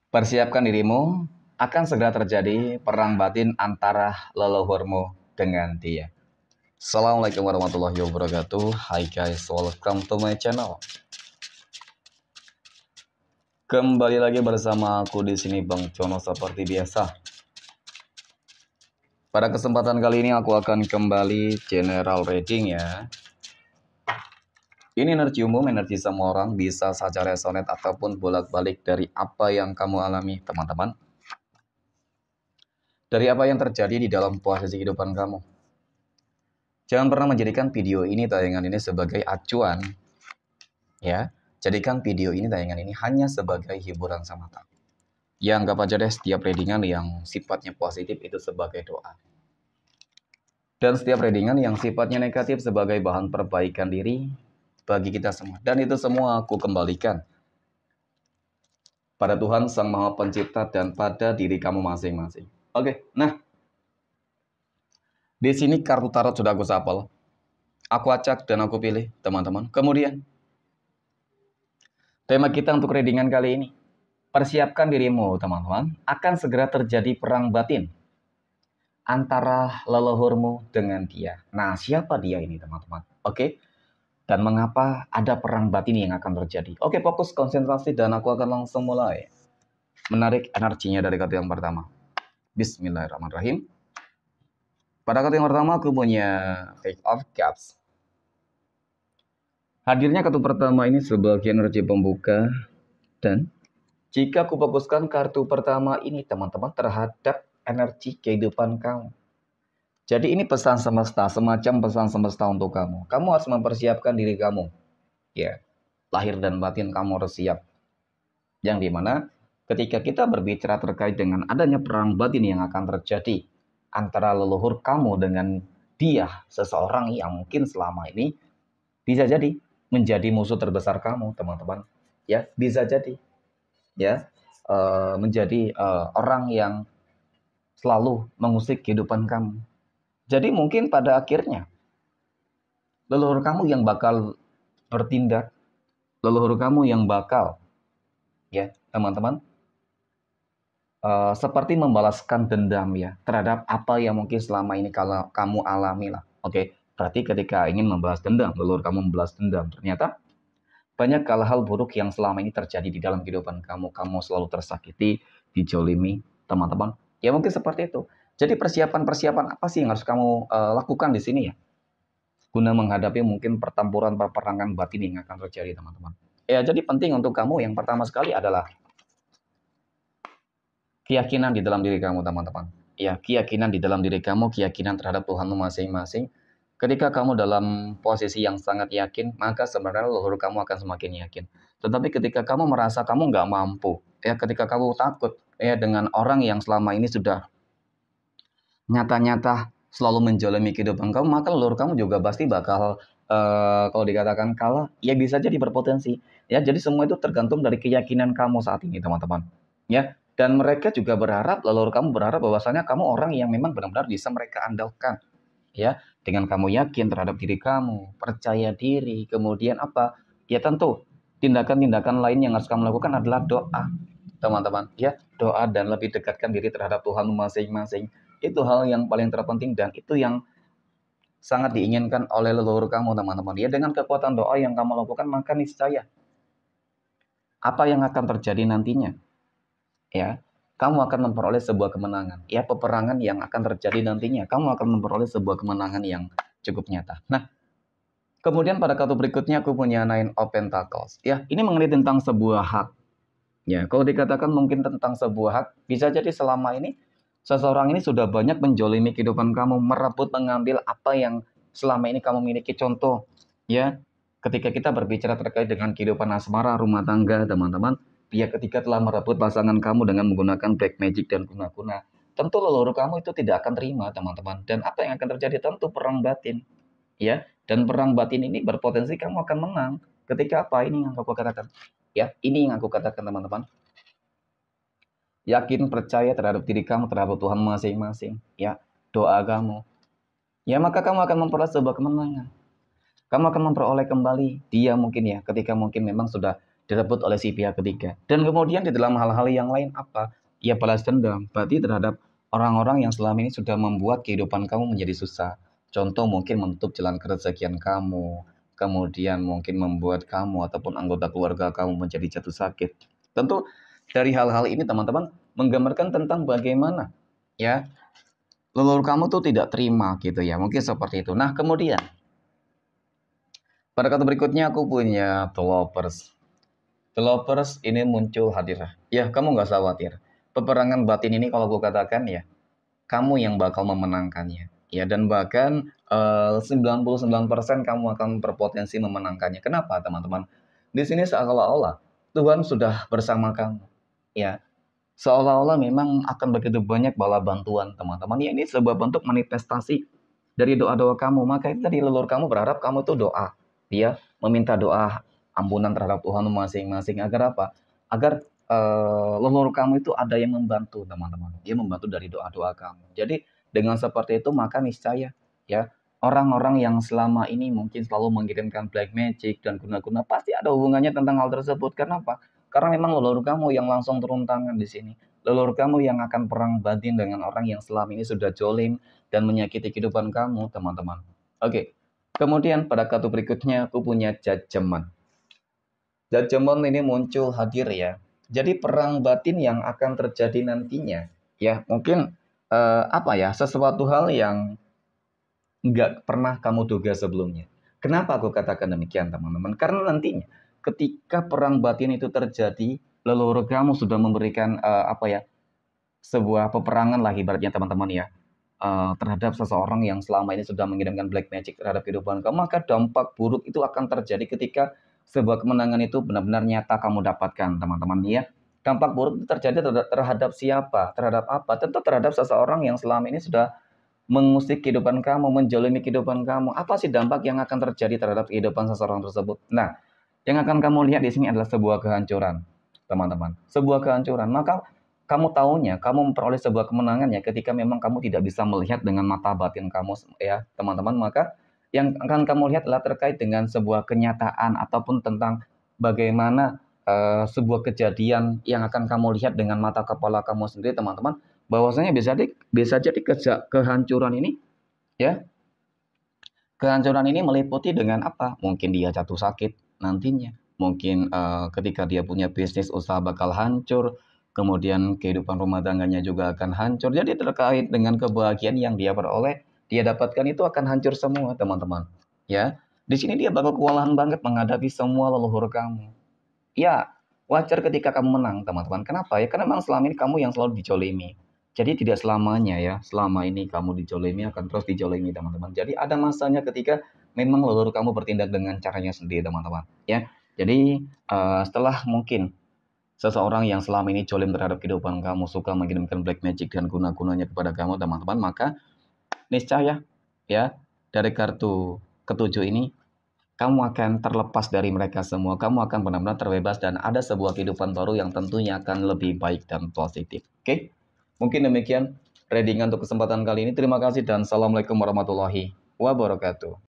Persiapkan dirimu, akan segera terjadi perang batin antara leluhurmu dengan dia. Assalamualaikum warahmatullahi wabarakatuh. Hai guys, welcome to my channel. Kembali lagi bersama aku di sini Bang Cono seperti biasa. Pada kesempatan kali ini aku akan kembali general reading ya. Ini energi umum, energi semua orang, bisa saja resonate ataupun bolak-balik dari apa yang kamu alami, teman-teman. Dari apa yang terjadi di dalam posisi kehidupan kamu. Jangan pernah menjadikan video ini, tayangan ini sebagai acuan. Ya, jadikan video ini, tayangan ini hanya sebagai hiburan semata. Ya, anggap aja deh setiap readingan yang sifatnya positif itu sebagai doa. Dan setiap readingan yang sifatnya negatif sebagai bahan perbaikan diri bagi kita semua. Dan itu semua aku kembalikan pada Tuhan Sang Maha Pencipta dan pada diri kamu masing-masing. Oke, nah di sini kartu tarot sudah aku shuffle. Aku acak dan aku pilih, teman-teman. Kemudian tema kita untuk readingan kali ini, persiapkan dirimu, teman-teman. Akan segera terjadi perang batin antara leluhurmu dengan dia. Nah, siapa dia ini, teman-teman? Oke. Dan mengapa ada perang batin yang akan terjadi? Oke, fokus konsentrasi dan aku akan langsung mulai menarik energinya dari kartu yang pertama. Bismillahirrahmanirrahim. Pada kartu yang pertama aku punya Page of Cups. Hadirnya kartu pertama ini sebagai energi pembuka. Dan jika aku fokuskan kartu pertama ini, teman-teman, terhadap energi kehidupan kamu. Jadi ini pesan semesta, semacam pesan semesta untuk kamu. Kamu harus mempersiapkan diri kamu. Ya, lahir dan batin kamu harus siap. Yang dimana ketika kita berbicara terkait dengan adanya perang batin yang akan terjadi antara leluhur kamu dengan dia, seseorang yang mungkin selama ini bisa jadi menjadi musuh terbesar kamu, teman-teman. Ya, bisa jadi. Ya, menjadi orang yang selalu mengusik kehidupan kamu. Jadi mungkin pada akhirnya leluhur kamu yang bakal bertindak, leluhur kamu yang bakal, ya teman-teman, seperti membalaskan dendam ya terhadap apa yang mungkin selama ini kalau kamu alami lah. Oke, berarti ketika ingin membalas dendam, leluhur kamu membalas dendam, ternyata banyak hal-hal buruk yang selama ini terjadi di dalam kehidupan kamu. Kamu selalu tersakiti, dijolimi, teman-teman. Ya mungkin seperti itu. Jadi persiapan-persiapan apa sih yang harus kamu lakukan di sini ya? Guna menghadapi mungkin pertempuran peperangan batin yang akan terjadi, teman-teman. Ya, jadi penting untuk kamu yang pertama sekali adalah keyakinan di dalam diri kamu, teman-teman. Ya, keyakinan di dalam diri kamu, keyakinan terhadap Tuhanmu masing-masing. Ketika kamu dalam posisi yang sangat yakin, maka sebenarnya leluhur kamu akan semakin yakin. Tetapi ketika kamu merasa kamu nggak mampu, ya ketika kamu takut ya dengan orang yang selama ini sudah nyata-nyata selalu menjalani kehidupan kamu, maka leluhur kamu juga pasti bakal kalau dikatakan kalah, ya bisa jadi berpotensi. Ya, jadi semua itu tergantung dari keyakinan kamu saat ini, teman-teman. Ya, dan mereka juga berharap, leluhur kamu berharap bahwasanya kamu orang yang memang benar-benar bisa mereka andalkan. Ya, dengan kamu yakin terhadap diri kamu, percaya diri, kemudian apa? Ya tentu tindakan-tindakan lain yang harus kamu lakukan adalah doa, teman-teman. Ya, doa dan lebih dekatkan diri terhadap Tuhan masing-masing. Itu hal yang paling terpenting dan itu yang sangat diinginkan oleh leluhur kamu, teman-teman. Ya, dengan kekuatan doa yang kamu lakukan, maka niscaya apa yang akan terjadi nantinya, ya, kamu akan memperoleh sebuah kemenangan. Ya, peperangan yang akan terjadi nantinya, kamu akan memperoleh sebuah kemenangan yang cukup nyata. Nah, kemudian pada kartu berikutnya aku punya Nine of Pentacles. Ya, ini mengenai tentang sebuah hak. Ya, kalau dikatakan mungkin tentang sebuah hak, bisa jadi selama ini seseorang ini sudah banyak menjolimi kehidupan kamu, merebut, mengambil apa yang selama ini kamu miliki. Contoh, ya, ketika kita berbicara terkait dengan kehidupan asmara, rumah tangga, teman-teman, ya ketika telah merebut pasangan kamu dengan menggunakan black magic dan guna-guna, tentu leluhur kamu itu tidak akan terima, teman-teman. Dan apa yang akan terjadi? Tentu perang batin, ya. Dan perang batin ini berpotensi kamu akan menang. Ketika apa? Ini yang aku katakan. Ya, ini yang aku katakan, teman-teman. Yakin, percaya terhadap diri kamu, terhadap Tuhan masing-masing. Ya, doa kamu. Ya, maka kamu akan memperoleh sebuah kemenangan. Kamu akan memperoleh kembali dia mungkin ya, ketika mungkin memang sudah direbut oleh si pihak ketiga. Dan kemudian di dalam hal-hal yang lain apa? Ya balas dendam, berarti terhadap orang-orang yang selama ini sudah membuat kehidupan kamu menjadi susah. Contoh mungkin menutup jalan kerezekian kamu, kemudian mungkin membuat kamu ataupun anggota keluarga kamu menjadi jatuh sakit. Tentu dari hal-hal ini teman-teman menggambarkan tentang bagaimana ya leluhur kamu tuh tidak terima gitu ya. Mungkin seperti itu. Nah, kemudian pada kata berikutnya aku punya developers. Developers ini muncul hadir. Ya, kamu nggak usah khawatir. Peperangan batin ini kalau aku katakan ya, kamu yang bakal memenangkannya. Ya, dan bahkan 99% kamu akan berpotensi memenangkannya. Kenapa, teman-teman? Di sini seolah-olah Tuhan sudah bersama kamu. Ya, seolah-olah memang akan begitu banyak bala bantuan, teman-teman. Ya, ini sebuah bentuk manifestasi dari doa-doa kamu. Maka itu tadi leluhur kamu berharap kamu tuh doa. Ya, meminta doa ampunan terhadap Tuhan masing-masing agar apa? Agar leluhur kamu itu ada yang membantu, teman-teman. Dia membantu dari doa-doa kamu. Jadi dengan seperti itu maka niscaya ya orang-orang yang selama ini mungkin selalu mengirimkan black magic dan guna-guna pasti ada hubungannya tentang hal tersebut. Kenapa? Karena memang leluhur kamu yang langsung turun tangan di sini. Leluhur kamu yang akan perang batin dengan orang yang selama ini sudah jolim dan menyakiti kehidupan kamu, teman-teman. Oke. Kemudian pada kartu berikutnya aku punya judgment. Judgment ini muncul hadir ya. Jadi perang batin yang akan terjadi nantinya ya mungkin apa ya sesuatu hal yang nggak pernah kamu duga sebelumnya. Kenapa aku katakan demikian teman-teman? Karena nantinya ketika perang batin itu terjadi, leluhur kamu sudah memberikan apa ya sebuah peperangan lah ibaratnya teman-teman ya terhadap seseorang yang selama ini sudah mengirimkan black magic terhadap kehidupan kamu, maka dampak buruk itu akan terjadi ketika sebuah kemenangan itu benar-benar nyata kamu dapatkan teman-teman ya. Dampak buruk itu terjadi terhadap siapa? Terhadap apa? Tentu terhadap seseorang yang selama ini sudah mengusik kehidupan kamu, menjolimi kehidupan kamu. Apa sih dampak yang akan terjadi terhadap kehidupan seseorang tersebut? Nah, yang akan kamu lihat di sini adalah sebuah kehancuran, teman-teman. Sebuah kehancuran. Maka kamu tahunya, kamu memperoleh sebuah kemenangan ya ketika memang kamu tidak bisa melihat dengan mata batin kamu ya, teman-teman. Maka yang akan kamu lihat adalah terkait dengan sebuah kenyataan ataupun tentang bagaimana sebuah kejadian yang akan kamu lihat dengan mata kepala kamu sendiri, teman-teman bahwasanya bisa jadi kehancuran ini ya kehancuran ini meliputi dengan apa mungkin dia jatuh sakit nantinya mungkin ketika dia punya bisnis usaha bakal hancur kemudian kehidupan rumah tangganya juga akan hancur jadi terkait dengan kebahagiaan yang dia peroleh dia dapatkan itu akan hancur semua teman-teman ya di sini dia bakal kewalahan banget menghadapi semua leluhur kamu ya wajar ketika kamu menang teman-teman kenapa ya karena memang selama ini kamu yang selalu dijolimi jadi tidak selamanya ya, selama ini kamu dijolimi akan terus dijolimi teman-teman. Jadi ada masanya ketika memang leluhur kamu bertindak dengan caranya sendiri teman-teman. Ya, jadi setelah mungkin seseorang yang selama ini jolim terhadap kehidupan kamu suka mengirimkan black magic dan guna-gunanya kepada kamu teman-teman, maka niscaya ya dari kartu ketujuh ini kamu akan terlepas dari mereka semua. Kamu akan benar-benar terbebas dan ada sebuah kehidupan baru yang tentunya akan lebih baik dan positif. Oke? Mungkin demikian readingan untuk kesempatan kali ini. Terima kasih dan assalamualaikum warahmatullahi wabarakatuh.